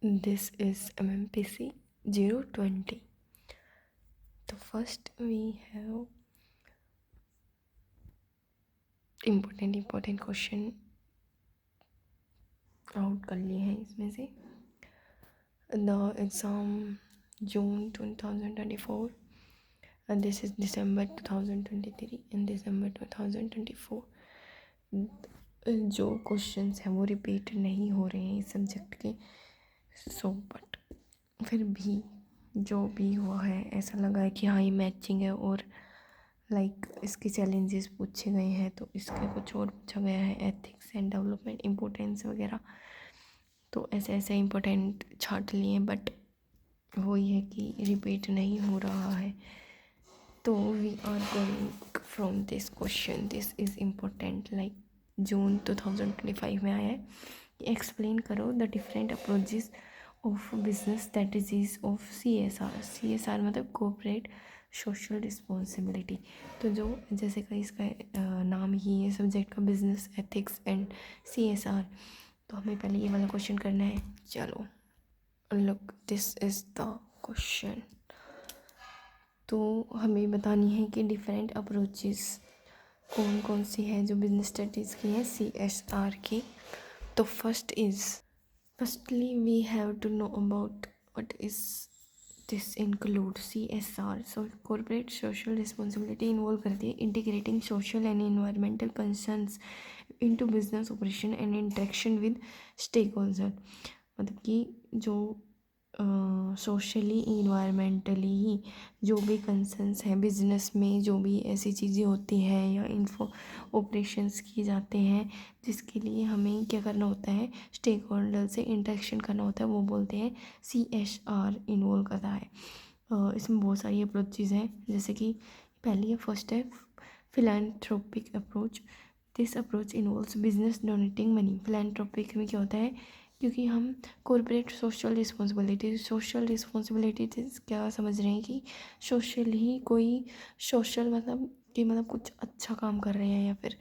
This is MMPC 020. तो first we have important question out कर लिए हैं इसमें से। The exam June 2024 and this is December 2023 and December 2024। जो क्वेश्चंस हैं वो रिपीट नहीं हो रहे हैं इस सब्जेक्ट के। बट फिर भी जो भी हुआ है ऐसा लगा है कि हाँ ये मैचिंग है, और इसके चैलेंजेस पूछे गए हैं तो इसके कुछ और पूछा गया है, एथिक्स एंड डेवलपमेंट इम्पोर्टेंस वगैरह। तो ऐसे इम्पोर्टेंट छाट लिए, बट वही है कि रिपीट नहीं हो रहा है। तो we are going from this question, this is important, June 2025 में आया है। एक्सप्लेन करो the different approaches of business strategies of CSR मतलब कॉर्पोरेट सोशल रिस्पॉन्सिबिलिटी। तो जो जैसे कि इसका नाम ही है सब्जेक्ट का, बिजनेस एथिक्स एंड CSR। तो हमें पहले ये वाला क्वेश्चन करना है। चलो look, this is the question. तो हमें बतानी है कि डिफरेंट अप्रोचेस कौन कौन सी है जो बिजनेस स्टडीज़ की हैं CSR की। तो firstly we have to know about what is this include CSR। So corporate social responsibility involve करती है integrating social and environmental concerns into business operation and interaction with stake holder. मतलब कि जो socially environmentally ही जो भी concerns हैं business में, जो भी ऐसी चीज़ें होती हैं या इन्फो ऑपरेशंस किए जाते हैं जिसके लिए हमें क्या करना होता है, स्टेक होल्डर से इंटरेक्शन करना होता है, वो बोलते हैं CSR इन्वॉल्व करता है। इसमें बहुत सारी अप्रोचेज हैं, जैसे कि पहली है, फर्स्ट है philanthropic approach. This approach involves business donating money. Philanthropic में क्या होता है, क्योंकि हम कॉर्पोरेट सोशल रिस्पॉन्सिबिलिटी क्या समझ रहे हैं कि सोशल ही कोई सोशल मतलब कि मतलब कुछ अच्छा काम कर रहे हैं या फिर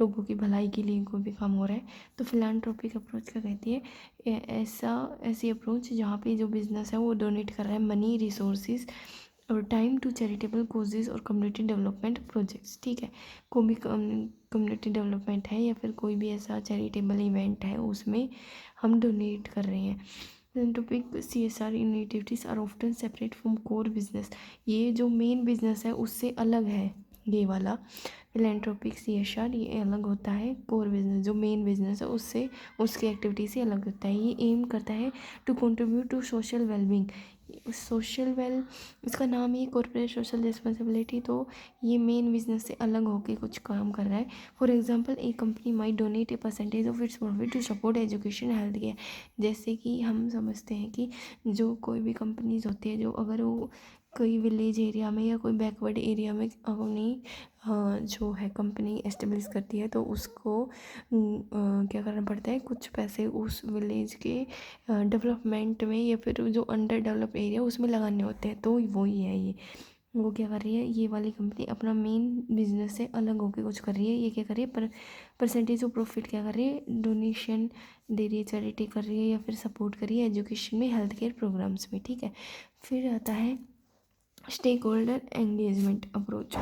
लोगों की भलाई के लिए कोई भी काम हो रहा है। तो फिलैंथ्रोपिक अप्रोच क्या कहती है, ऐसी अप्रोच जहाँ पे जो बिजनेस है वो डोनेट कर रहा है मनी, रिसोर्सेज और टाइम टू चैरिटेबल कोजेज़ और कम्युनिटी डेवलपमेंट प्रोजेक्ट्स। ठीक है, कोई भी कम्युनिटी डेवलपमेंट है या फिर कोई भी ऐसा चैरिटेबल इवेंट है उसमें हम डोनेट कर रहे हैं। Philanthropic CSR initiatives are often separate from core business. ये जो मेन बिजनेस है उससे अलग है, ये वाला फिलैंथ्रोपिक CSR ये अलग होता है कोर बिजनेस, जो मेन बिजनेस है उससे, उसकी एक्टिविटी से अलग होता है। ये एम करता है to contribute to social wellbeing. इसका नाम ही कॉर्पोरेट सोशल रिस्पॉन्सिबिलिटी। तो ये मेन बिजनेस से अलग होकर कुछ काम कर रहा है। For example a company might donate a percentage of its profit to support education health care. जैसे कि हम समझते हैं कि जो कोई भी कंपनीज होती है, जो अगर वो कोई विलेज एरिया में या कोई बैकवर्ड एरिया में अपनी जो है कंपनी एस्टेब्लिश करती है, तो उसको क्या करना पड़ता है, कुछ पैसे उस विलेज के डेवलपमेंट में या फिर जो अंडर डेवलप एरिया उसमें लगाने होते हैं। तो वो ही है, ये वो क्या कर रही है, ये वाली कंपनी अपना मेन बिजनेस से अलग होकर कुछ कर रही है। ये क्या कर रही है, परसेंटेज ऑफ प्रॉफिट क्या कर रही है, डोनेशन दे रही है, चैरिटी कर रही है या फिर सपोर्ट कर रही है एजुकेशन में, हेल्थ केयर प्रोग्राम्स में। ठीक है, फिर आता है स्टेक होल्डर एंगेजमेंट अप्रोच।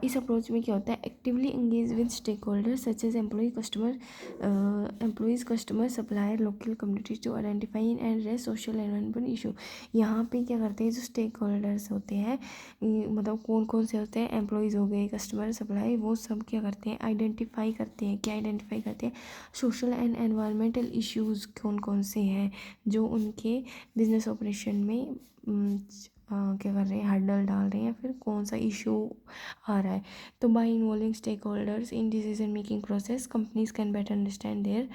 इस अप्रोच में क्या होता है, actively engage with stake holder such as employees customer supplier local communities to identify and address social environment issue. यहाँ पे क्या करते हैं, जो स्टेक होल्डर्स होते हैं, मतलब कौन कौन से होते हैं, एम्प्लॉयज़ हो गए, कस्टमर सप्लाई, वो सब क्या करते हैं, आइडेंटिफाई करते हैं। क्या आइडेंटिफाई करते हैं, सोशल एंड एनवायरमेंटल इश्यूज़ कौन कौन से हैं जो उनके बिजनेस ऑपरेशन में क्या कर रहे हैं, हर्डल डाल रहे हैं, फिर कौन सा इशू आ रहा है। तो by involving stake holders in decision making process companies can better understand their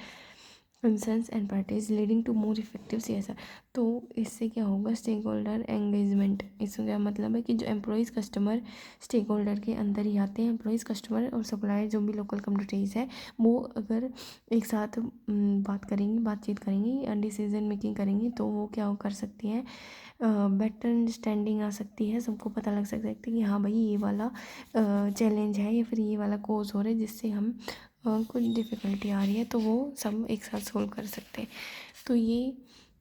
concerns and parties leading to more effective CSR। तो इससे क्या होगा, स्टेक होल्डर एंगेजमेंट। इसका क्या मतलब है कि जो एम्प्लॉयज़ कस्टमर स्टेक होल्डर के अंदर ही आते हैं, एम्प्लॉयज़ कस्टमर और सप्लायर जो भी लोकल कम्युनिटीज़ है, वो अगर एक साथ बातचीत करेंगी, डिसीजन मेकिंग करेंगी, तो वो क्या कर सकती हैं, बेटर अंडरस्टैंडिंग आ सकती है, सबको पता लग सकता है कि हाँ भाई ये वाला चैलेंज है या फिर ये वाला कोर्स हो रहा है जिससे हम कुछ डिफ़िकल्टी आ रही है, तो वो सब एक साथ सोल्व कर सकते हैं। तो ये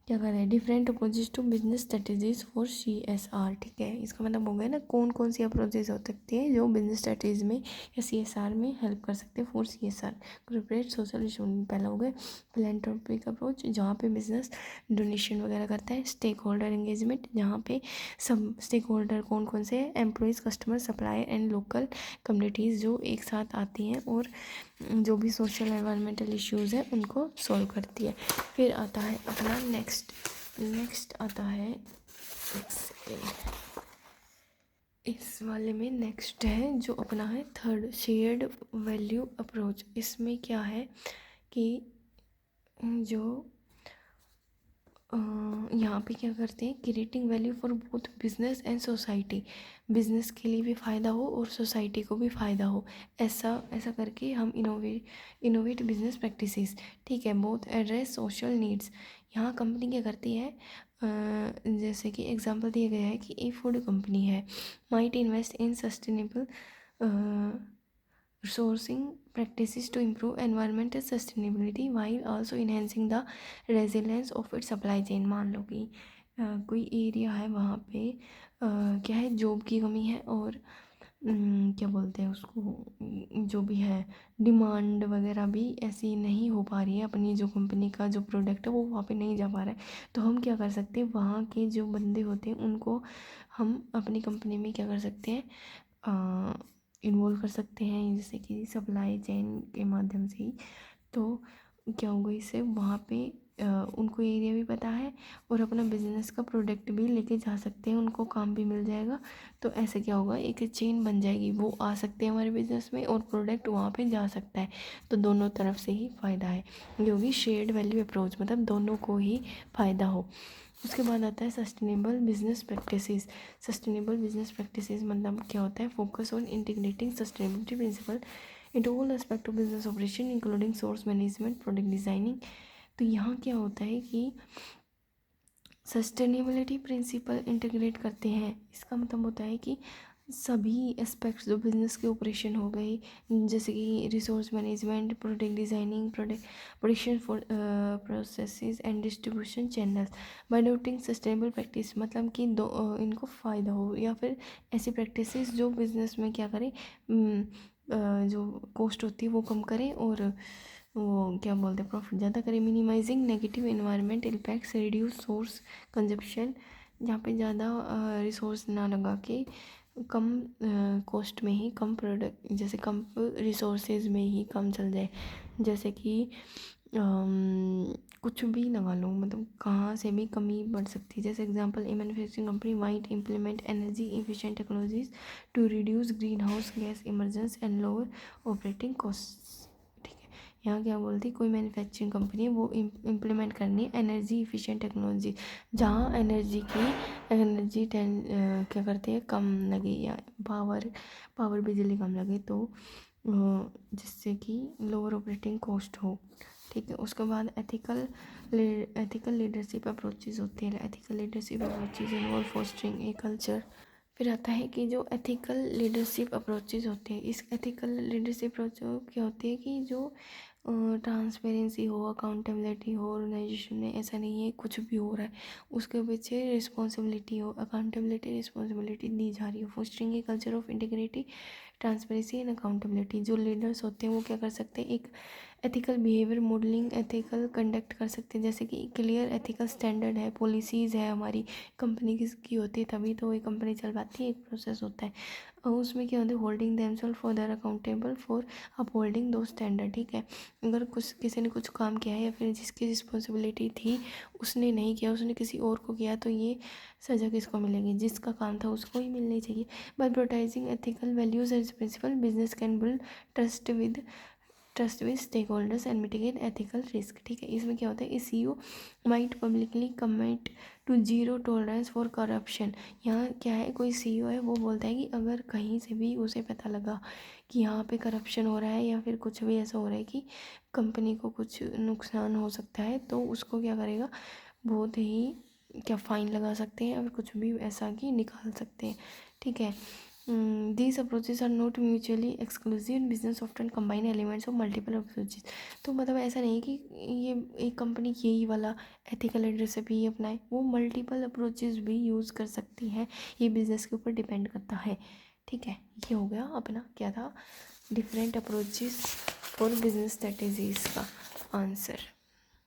क्या कर रहे हैं, different approaches to business strategies for CSR। ठीक है, इसका मतलब हो गया ना कौन कौन सी अप्रोचेज हो सकती है जो बिजनेस स्ट्रेटेजी में या CSR में हेल्प कर सकते हैं for CSR। Corporate social issue, पहला हो गया फिलैंथ्रोपिक अप्रोच जहाँ पे बिजनेस डोनेशन वगैरह करता है। स्टेक होल्डर एंगेजमेंट, जहाँ पे सब स्टेक होल्डर कौन कौन से हैं, employees, customer, supplier and local communities जो एक साथ आती हैं और जो भी सोशल एनवायरमेंटल इश्यूज़ हैं उनको सॉल्व करती है। फिर आता है अपना नेक्स्ट आता है इस वाले में नेक्स्ट है जो अपना है थर्ड, शेयर्ड वैल्यू अप्रोच। इसमें क्या है कि जो यहाँ पे क्या करते हैं, creating value for both business and society, business के लिए भी फ़ायदा हो और सोसाइटी को भी फ़ायदा हो, ऐसा ऐसा करके हम इनोवेट बिजनेस प्रैक्टिसेस। ठीक है, बोथ एड्रेस सोशल नीड्स। यहाँ कंपनी क्या करती है, जैसे कि एग्जांपल दिया गया है कि ए फूड कंपनी है, might invest in sustainable sourcing practices to improve environmental sustainability while also enhancing the resilience of its supply chain। मान लो कि कोई एरिया है वहाँ पे क्या है, जॉब की कमी है और क्या बोलते हैं उसको, जो भी है डिमांड वगैरह भी ऐसी नहीं हो पा रही है, अपनी जो कंपनी का जो प्रोडक्ट है वो वहाँ पे नहीं जा पा रहा है। तो हम क्या कर सकते हैं, वहाँ के जो बंदे होते हैं उनको हम अपनी कंपनी में क्या कर सकते हैं, इन्वॉल्व कर सकते हैं, जैसे कि सप्लाई चेन के माध्यम से ही। तो क्या होगा, इससे वहाँ पे उनको एरिया भी पता है और अपना बिजनेस का प्रोडक्ट भी लेके जा सकते हैं, उनको काम भी मिल जाएगा। तो ऐसे क्या होगा, एक चेन बन जाएगी, वो आ सकते हैं हमारे बिजनेस में और प्रोडक्ट वहाँ पे जा सकता है। तो दोनों तरफ से ही फ़ायदा है, जो भी शेयर्ड वैल्यू अप्रोच, मतलब दोनों को ही फ़ायदा हो। उसके बाद आता है sustainable business practices. Sustainable business practices मतलब क्या होता है, focus on integrating sustainability principle into all aspect of business operation including source management, product designing. तो यहाँ क्या होता है कि सस्टेनेबिलिटी प्रिंसिपल इंटीग्रेट करते हैं। इसका मतलब होता है कि सभी एस्पेक्ट्स जो बिजनेस के ऑपरेशन हो गए, जैसे कि resource management, product designing, production for processes and distribution channels bye adopting sustainable practice, मतलब कि इनको फ़ायदा हो या फिर ऐसी प्रैक्टिसेस जो बिजनेस में क्या करें, जो कॉस्ट होती है वो कम करें और वो क्या बोलते हैं प्रॉफिट ज़्यादा करें। Minimizing negative environment impacts, reduce source consumption, जहाँ पे ज़्यादा रिसोर्स ना लगा के कम कॉस्ट में ही कम प्रोडक्ट, जैसे कम रिसोर्सेज में ही कम चल जाए, जैसे कि कुछ भी लगा लो, मतलब कहाँ से भी कमी बढ़ सकती है। जैसे example, a manufacturing company might implement energy efficient technologies to reduce green house gas emergence and lower operating cost. ठीक है, यहाँ क्या बोलती, कोई मैन्युफैक्चरिंग कंपनी है वो इम्प्लीमेंट करनी है एनर्जी एफिशिएंट टेक्नोलॉजी, जहाँ एनर्जी क्या करते हैं, कम लगे या पावर बिजली कम लगे, तो जिससे कि लोअर ऑपरेटिंग कॉस्ट हो। ठीक है, उसके बाद एथिकल लीडरशिप अप्रोचेज होती है। Ethical leadership approaches involve fostering a culture. फिर आता है कि जो एथिकल लीडरशिप अप्रोचेज होते हैं, इस एथिकल लीडरशिप अप्रोच क्या होती है कि जो ट्रांसपेरेंसी हो, अकाउंटेबिलिटी हो ऑर्गेनाइजेशन में, ऐसा नहीं है कुछ भी हो रहा है उसके पीछे रिस्पॉन्सिबिलिटी हो, अकाउंटेबिलिटी रिस्पॉन्सिबिलिटी दी जा रही हो। Fostering a culture of integrity, transparency and accountability. जो लीडर्स होते हैं वो क्या कर सकते हैं, एक ethical behaviour modelling, ethical conduct कर सकते हैं, जैसे कि क्लियर एथिकल स्टैंडर्ड है, पॉलिसीज़ है हमारी कंपनी की होती है, तभी तो ये कंपनी चल पाती है, एक प्रोसेस होता है। और उसमें क्या होता है, holding themselves for their accountable for upholding two standard. ठीक है, अगर कुछ किसी ने कुछ काम किया है या फिर जिसकी रिस्पॉन्सिबिलिटी थी उसने नहीं किया, उसने किसी और को किया, तो ये सज़ा किसको मिलेगी, जिसका काम था उसको ही मिलनी चाहिए। By prioritising ethical values and principle, business can build trust with stakeholders and mitigate ethical risk. ठीक है, इसमें क्या होता है, CEO might publicly commit to zero tolerance for corruption. यहाँ क्या है, कोई CEO है वो बोलता है कि अगर कहीं से भी उसे पता लगा कि यहाँ पे करप्शन हो रहा है या फिर कुछ भी ऐसा हो रहा है कि कंपनी को कुछ नुकसान हो सकता है, तो उसको क्या करेगा, बहुत ही क्या फ़ाइन लगा सकते हैं और कुछ भी ऐसा कि निकाल सकते हैं। ठीक है, these approaches are not mutually exclusive in business often combine elements of multiple approaches। तो मतलब ऐसा नहीं है कि ये एक कंपनी यही वाला एथिकल एड्रेस भी अपनाए, वो मल्टीपल अप्रोचेस भी यूज़ कर सकती है, ये बिजनेस के ऊपर डिपेंड करता है। ठीक है, ये हो गया अपना क्या था, डिफरेंट अप्रोचेस और बिजनेस स्ट्रेटेजीज का आंसर।